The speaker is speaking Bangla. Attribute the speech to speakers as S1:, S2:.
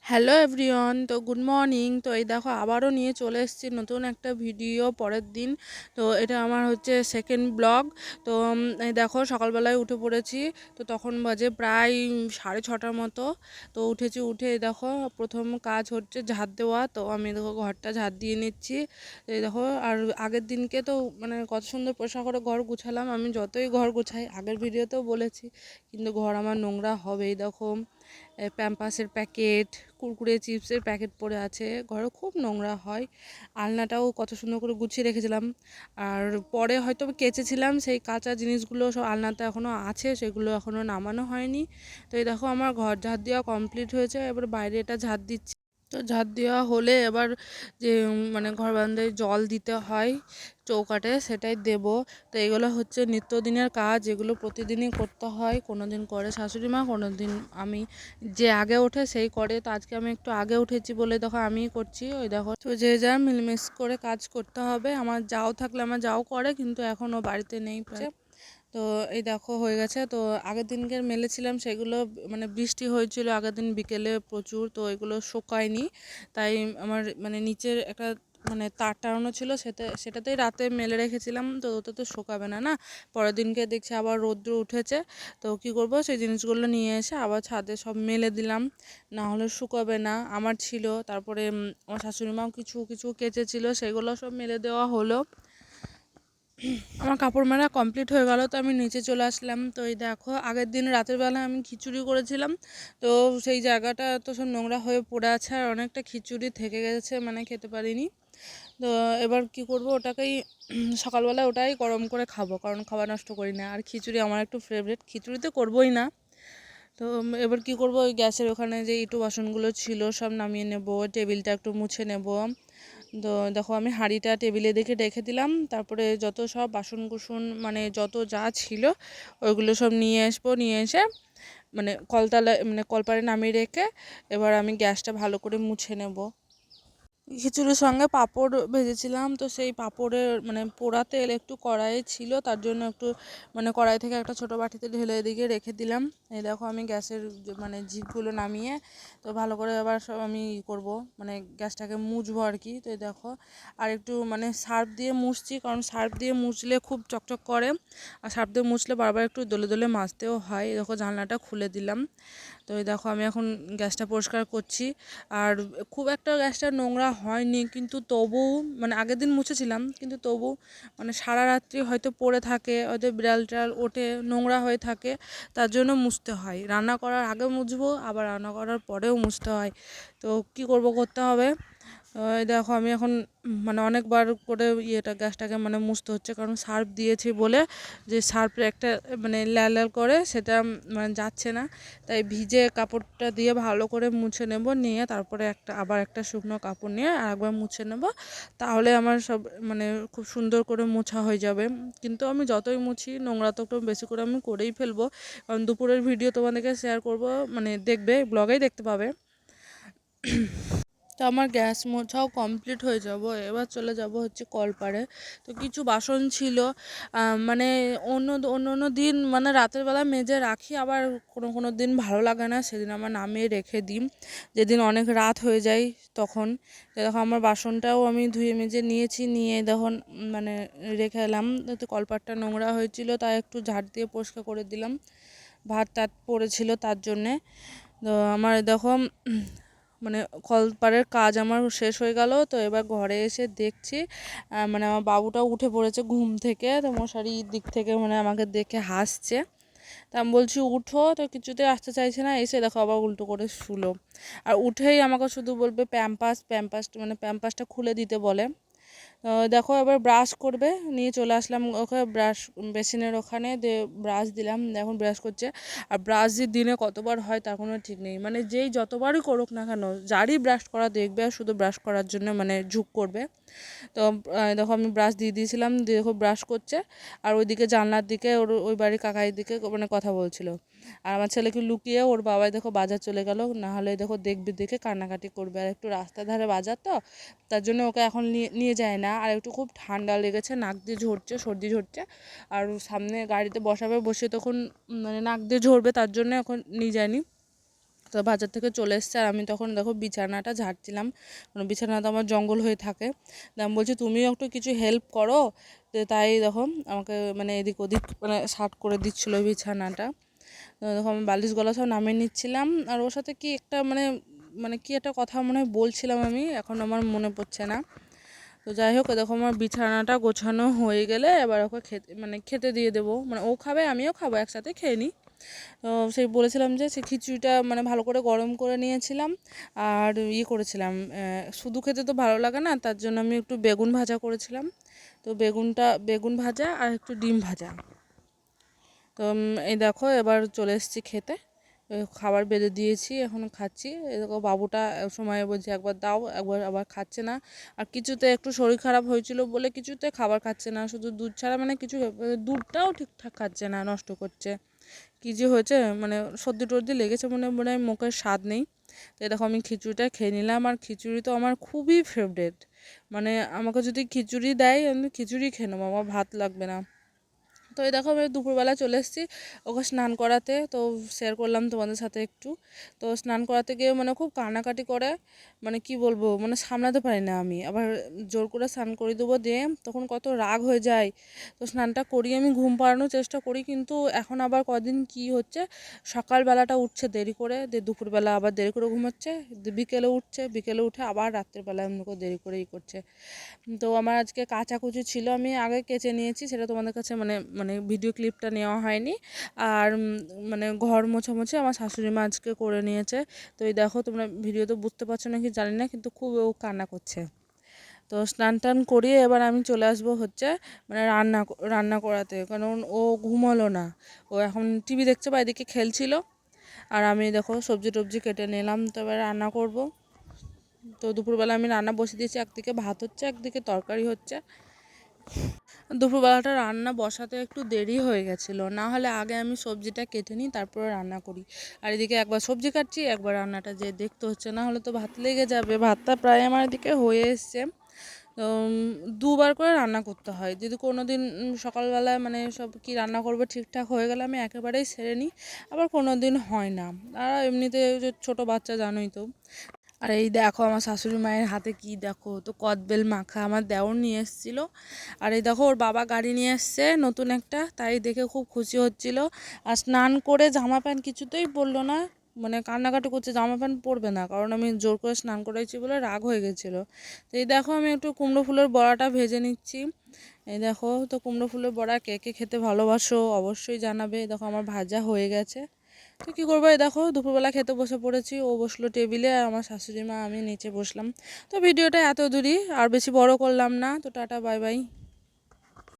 S1: হ্যালো এভরিওয়ান, তো গুড মর্নিং। তো এই দেখো আবারও নিয়ে চলে এসেছি নতুন একটা ভিডিও পরের দিন। তো এটা আমার হচ্ছে সেকেন্ড ব্লগ। তো এই দেখো সকালবেলায় উঠে পড়েছি। তো তখন বাজে প্রায় 6:30 মতো। তো উঠেছি, উঠে এই দেখো প্রথম কাজ হচ্ছে ঝাড় দেওয়া। তো আমি দেখো ঘরটা ঝাড় দিয়ে নিচ্ছি। তো এই দেখো, আর আগের দিনকে তো মানে কত সুন্দর পরিষ্কার করে ঘর গুছালাম। আমি যতই ঘর গুছাই, আগের ভিডিওতেও বলেছি, কিন্তু ঘর আমার নোংরা হবেই। দেখো প্যাম্পাসের প্যাকেট, কুরকুরে চিপসের প্যাকেট পড়ে আছে, ঘরে খুব নোংরা হয়। আলনাটাও কত সুন্দর করে গুছিয়ে রেখেছিলাম, আর পরে হয়তো কেচেছিলাম, সেই কাঁচা জিনিসগুলো সব আলনাতে এখনও আছে, সেগুলো এখনও নামানো হয়নি। তো এই দেখো আমার ঘর ঝাড় দেওয়া কমপ্লিট হয়েছে, এবার বাইরে এটা ঝাড় দিচ্ছি। তো ঝাড় দেওয়া হলে এবার যে মানে ঘর বারান্দায় জল দিতে হয় চৌকাঠে, সেটাই দেব। তো এগুলো হচ্ছে নিত্যদিনের কাজ, এগুলো প্রতিদিনই করতে হয়। কোনো দিন করে শাশুড়ি মা, কোনো দিন আমি, যে আগে ওঠে সেই করে। তো আজকে আমি একটু আগে উঠেছি বলে দেখো আমিই করছি। ওই দেখো, তো যে যা মিলমিশ করে কাজ করতে হবে। আমার যাও থাকলে আমার যাও করে, কিন্তু এখন ও বাড়িতে নেই প্রায়। তো এই দেখো হয়ে গেছে। তো আগের দিনকে মেলেছিলাম সেগুলো, মানে বৃষ্টি হয়েছিল আগের দিন বিকেলে প্রচুর, তো এগুলো শুকায়নি। তাই আমার মানে নিচের একটা মানে তার টানানো ছিল, সেটাতেই রাতে মেলে রেখেছিলাম। তো ওটা তো শুকাবে না না, পরের দিনকে দেখছি আবার রৌদ্র উঠেছে। তো কি করব, সেই জিনিসগুলো নিয়ে এসে আবার ছাদে সব মেলে দিলাম, না হলে শুকাবে না। আমার ছিল, তারপরে আমার শাশুড়ি মাও কিছু কিছু কেচেছিল, সেগুলো সব মেলে দেওয়া হলো। আমার কাপড় মেলা কমপ্লিট হয়ে গেল। তো আমি নিচে চলে আসলাম। তো এই দেখো আগের দিন রাতের বেলা আমি খিচুড়ি করেছিলাম, তো সেই জায়গাটা তো সব নোংরা হয়ে পড়ে আছে, আর অনেকটা খিচুড়ি থেকে গেছে, মানে খেতে পারিনি। তো এবার কি করব, ওটাকেই সকালবেলা ওটাই গরম করে খাবো, কারণ খাবার নষ্ট করি না। আর খিচুড়ি আমার একটু ফেভারিট, খিচুড়ি তো করবোই না। তো এবার কি করব, ওই গ্যাসের ওখানে যে ইটু বাসনগুলো ছিল সব নামিয়ে নেব, টেবিলটা একটু মুছে নেব। তো দেখো আমি হাঁড়িটা টেবিলে দেখে রেখে দিলাম, তারপরে যত সব বাসন কুসন মানে যত যা ছিল ওইগুলো সব নিয়ে আসবো, নিয়ে এসে মানে কলতলায় মানে কলপারে নামিয়ে রেখে এবার আমি গ্যাসটা ভালো করে মুছে নেব। খিচুড়ির সঙ্গে পাঁপড় ভেজেছিলাম, তো সেই পাঁপড়ের মানে পোড়া তেল একটু কড়াইয়ে ছিল, তার জন্য একটু মানে কড়াই থেকে একটা ছোটো বাটিতে ঢেলে এদিকে রেখে দিলাম। এই দেখো আমি গ্যাসের মানে জিপগুলো নামিয়ে তো ভালো করে আবার সব আমি করব, মানে গ্যাসটাকে মুছবো আর কি। তো এই দেখো আর একটু মানে সার্ফ দিয়ে মুছছি, কারণ সার্ফ দিয়ে মুছলে খুব চকচক করে, আর সার্ফ দিয়ে মুছলে বারবার একটু দলে দলে মাজতেও হয়। এই দেখো জানলাটা খুলে দিলাম। তো এই দেখো আমি এখন গ্যাসটা পরিষ্কার করছি। আর খুব একটা গ্যাসটা নোংরা হয়নি, কিন্তু তবু মানে আগের দিন মুছেছিলাম, কিন্তু তবু মানে সারা রাত্রি হয়তো পড়ে থাকে, হয়তো বিড়াল টিড়াল ওঠে, নোংরা হয়ে থাকে, তার জন্য মুছতে হয়। রান্না করার আগে মুছবো, আবার রান্না করার পরেও মুছতে হয়। তো কি করব, করতে হবে। এই দেখো আমি এখন মানে অনেকবার করে গ্যাসটাকে মানে মুছতে হচ্ছে, কারণ সার্ফ দিয়েছি বলে যে সার্ফের একটা মানে লাল লাল করে সেটা মানে যাচ্ছে না। তাই ভিজে কাপড়টা দিয়ে ভালো করে মুছে নেব, নিয়ে তারপরে আবার একটা শুকনো কাপড় নিয়ে আরেকবার মুছে নেব, তাহলে আমার সব মানে খুব সুন্দর করে মোছা হয়ে যাবে। কিন্তু আমি যতই মুছি নোংরা তো একটু বেশি করে আমি করেই ফেলবো, কারণ দুপুরের ভিডিও তোমাদেরকে শেয়ার করব, মানে দেখবে ব্লগেই দেখতে পাবে। তো আমার গ্যাস মোছাও কমপ্লিট হয়ে যাব, এবার চলে যাব হচ্ছে কলপারে। তো কিছু বাসন ছিল, মানে অন্য অন্য অন্য দিন মানে রাতের বেলা মেজে রাখি, আবার কোনো কোনো দিন ভালো লাগে না, সেদিন আমার নামিয়ে রেখে দিই, যেদিন অনেক রাত হয়ে যায় তখন। তো দেখো আমার বাসনটাও আমি ধুয়ে মেজে নিয়েছি, নিয়ে দেখুন মানে রেখে এলাম। তো কলপারটা নোংরা হয়েছিল, তাই একটু ঝাড় দিয়ে পরিষ্কার করে দিলাম, ভাত টাত পড়েছিল তার জন্যে। তো আমার দেখো মানে কলপারের কাজ আমার শেষ হয়ে গেল। তো এবার ঘরে এসে দেখছি মানে আমার বাবুটাও উঠে পড়েছে ঘুম থেকে, তো মশারির দিক থেকে মানে আমাকে দেখে হাসছে। তা আমি বলছি উঠো, তো কিছুতেই আসতে চাইছে না, এসে দেখো আবার উল্টো করে শুলো। আর উঠেই আমাকে শুধু বলবে প্যাম্পাস প্যাম্পাস, মানে প্যাম্পাসটা খুলে দিতে বলে। দেখো এবার ব্রাশ করবে, নিয়ে চলে আসলাম ওকে ব্রাশ বেসিনের ওখানে, দিয়ে ব্রাশ দিলাম, এখন ব্রাশ করছে। আর ব্রাশ যে দিনে কতবার হয় তার কোনো ঠিক নেই, মানে যেই যতবারই করুক না কেন, যারই ব্রাশ করা দেখবে আর শুধু ব্রাশ করার জন্য মানে ঝুঁক করবে। তো দেখো আমি ব্রাশ দিয়ে দিয়েছিলাম, দিয়ে দেখো ব্রাশ করছে, আর ওইদিকে জানলার দিকে ওর ওই বাড়ির কাকাইয়ের দিকে মানে কথা বলছিল। আর আমার ছেলেকে লুকিয়ে ওর বাবাই দেখো বাজার চলে গেল, না হলে দেখো দেখবি দেখে কান্নাকাটি করবে। আর একটু রাস্তার ধারে বাজার তো, তার জন্য ওকে এখন নিয়ে নিয়ে যায় না। আর একটু খুব ঠান্ডা লেগেছে, নাক দিয়ে ঝরছে, সর্দি ঝরছে, আর সামনে গাড়িতে বসাবে, বসে তখন মানে নাক দিয়ে ঝরবে, তার জন্য এখন নিয়ে যায়নি। তো বাজার থেকে চলে এসছে আর আমি তখন দেখো বিছানাটা ঝাড়ছিলাম, মানে বিছানাটা আমার জঙ্গল হয়ে থাকে। আমি বলছি তুমিও একটু কিছু হেল্প করো, তো তাই দেখো আমাকে মানে এদিক ওদিক মানে সাট করে দিচ্ছিলো বিছানাটা। তো দেখো আমি বালিশ গলা সব নামিয়ে নিচ্ছিলাম, আর ওর সাথে কি একটা মানে মানে কি একটা কথা মনে হয় বলছিলাম আমি, এখন আমার মনে পড়ছে না। তো যাই হোক দেখো আমার বিছানাটা গোছানো হয়ে গেলে এবার ওকে খেতে মানে খেতে দিয়ে দেবো, মানে ও খাবে আমিও খাবো, একসাথে খেয়ে নিই। তো সেই বলেছিলাম যে সে খিচুড়িটা মানে ভালো করে গরম করে নিয়েছিলাম, আর করেছিলাম শুধু খেতে তো ভালো লাগে না, তার জন্য আমি একটু বেগুন ভাজা করেছিলাম। তো বেগুন ভাজা আর একটু ডিম ভাজা। তো এই দেখো এবার চলে এসেছি খেতে, খাবার বেড়ে দিয়েছি, এখন খাচ্ছি। এই দেখো বাবুটা সময় বলছে একবার দাও, একবার আবার খাচ্ছে না। আর কিছুতে একটু শরীর খারাপ হয়েছিল বলে কিছুতে খাবার খাচ্ছে না, শুধু দুধ ছাড়া মানে কিছু দুধটাও ঠিকঠাক খাচ্ছে না, নষ্ট করছে। কী যে হয়েছে মানে সর্দি টর্দি লেগেছে মনে মনে হয়, মুখের স্বাদ নেই। তো দেখো আমি খিচুড়িটা খেয়ে নিলাম, আর খিচুড়ি তো আমার খুবই ফেভারেট, মানে আমাকে যদি খিচুড়ি দেয় আমি খিচুড়ি খেয়ে নেবো, আমার ভাত লাগবে না। তো এই দেখো আমি দুপুরবেলা চলে এসেছি ওকে স্নান করাতে, তো শেয়ার করলাম তোমাদের সাথে একটু। তো স্নান করাতে গিয়ে মানে খুব কান্নাকাটি করে, মানে কি বলবো মানে সামলাতে পারি না আমি, আবার জোর করে স্নান করে দেবো দিয়ে তখন কত রাগ হয়ে যায়। তো স্নানটা করিয়ে আমি ঘুম পাড়ানোর চেষ্টা করি, কিন্তু এখন আবার কদিন কি হচ্ছে, সকালবেলাটা উঠছে দেরি করে, দুপুরবেলা আবার দেরি করে ঘুমাচ্ছে, বিকেলে উঠছে, বিকেলে উঠে আবার রাত্রেবেলা এমনি করে দেরি করেই করছে। তো আমার আজকে কাচাকুচি ছিল, আমি আগে কেচে নিয়েছি, সেটা তোমাদের কাছে মানে মানে ভিডিও ক্লিপটা নেওয়া হয়নি। আর মানে ঘর মোছামুছি আমার শাশুড়ি মা আজকে করে নিয়েছে। তো এই দেখো তোমরা ভিডিওতে বুঝতে পারছো নাকি জানি না, কিন্তু খুব ও কান্না করছে। তো স্নান টান করিয়ে এবার আমি চলে আসবো হচ্ছে মানে রান্না করাতে, কারণ ও ঘুমালো না, ও এখন টিভি দেখছে বা এদিকে খেলছিল। আর আমি দেখো সবজি টবজি কেটে নিলাম, তো এবার রান্না করব। তো দুপুরবেলা আমি রান্না বসিয়ে দিয়েছি, একদিকে ভাত হচ্ছে একদিকে তরকারি হচ্ছে। দুপুরবেলাটা রান্না বসাতে একটু দেরি হয়ে গেছিলো, না হলে আগে আমি সবজিটা কেটে নিই তারপরে রান্না করি। আর এদিকে একবার সবজি কাটছি একবার রান্নাটা যে দেখতে হচ্ছে, না হলে তো ভাত লেগে যাবে। ভাতটা প্রায় আমার এদিকে হয়ে এসছে। তো দুবার করে রান্না করতে হয়, যদি কোনো দিন সকালবেলায় মানে সব কি রান্না করবে ঠিকঠাক হয়ে গেলে আমি একেবারেই সেরে নিই, আবার কোনো দিন হয় না। আর এমনিতে যে ছোটো বাচ্চা জানোই তো। আর এই দেখো আমার শাশুড়ি মায়ের হাতে কি দেখো, তো কদবেল মাখা আমার দেওর নিয়ে এসেছিলো। আর এই দেখো ওর বাবা গাড়ি নিয়ে এসছে নতুন একটা, তাই দেখে খুব খুশি হচ্ছিল। আর স্নান করে জামা প্যান্ট কিছুতেই পরলো না, মানে কান্নাকাটি করছে জামা প্যান্ট পরবে না, কারণ আমি জোর করে স্নান করাইছি বলে রাগ হয়ে গেছিলো। তো এই দেখো আমি একটু কুমড়ো ফুলের বড়াটা ভেজে নিচ্ছি। এই দেখো, তো কুমড়ো ফুলের বড়া কে কে খেতে ভালোবাসো অবশ্যই জানাবে। এই দেখো আমার ভাজা হয়ে গেছে। তো কী করবো, এই দেখো দুপুরবেলা খেতে বসে পড়েছি, ও বসলো টেবিলে আর আমার শাশুড়ি মা আমি নিচে বসলাম। তো ভিডিওটা এত দূরই, আর বেশি বড় করলাম না। তো টাটা বাই বাই।